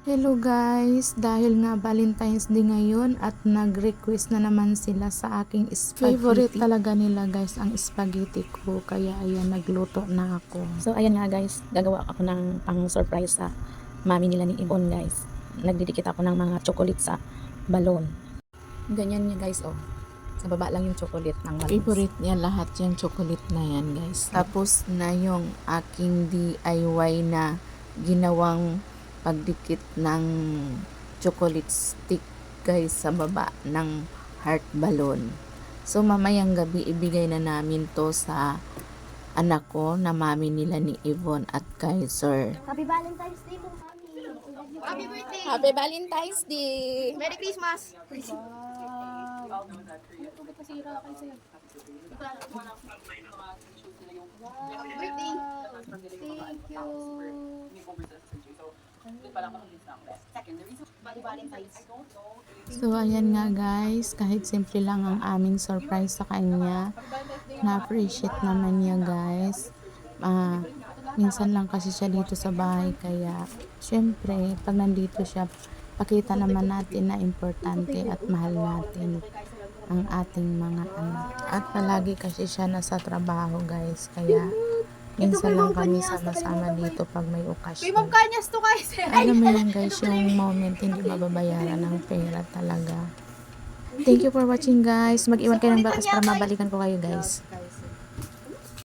Hello guys, dahil nga Valentine's Day ngayon at nag-request na naman sila sa aking spaghetti. Favorite talaga nila guys ang spaghetti ko, kaya ayan nagluto na ako. So ayan nga guys, gagawa ako ng pang surprise sa mami nila ni Ibon guys. Nagdidikit ako ng mga chocolate sa balon. Ganyan niya guys, oh. Sa baba lang yung chocolate ng balon. Favorite niya lahat yung chocolate na yan guys. Tapos na yung aking DIY na ginawang pagdikit ng chocolate stick guys sa baba ng heart balloon. So mamayang gabi ibigay na namin to sa anak ko na mami nila ni Yvonne at Kaiser. Happy Valentine's Day po, Mami. Happy birthday. Happy Valentine's Day! Merry Christmas. Happy birthday. Thank you. Happy Valentine's. So ayan nga guys, kahit simple lang ang aming surprise sa kanya, na-appreciate naman niya guys. Minsan lang kasi siya dito sa bahay, kaya syempre pag nandito siya, pakita naman natin na importante at mahal natin ang ating mga anak. At palagi kasi siya nasa trabaho guys, kaya minsan lang kami sama-sama dito pag may okasyon. Kanyas to guys. Alam mo yan guys, yung moment hindi mababayaran ng pera talaga. Thank you for watching guys. Mag-iwan kayo ng bakas para mabalikan ko kayo guys.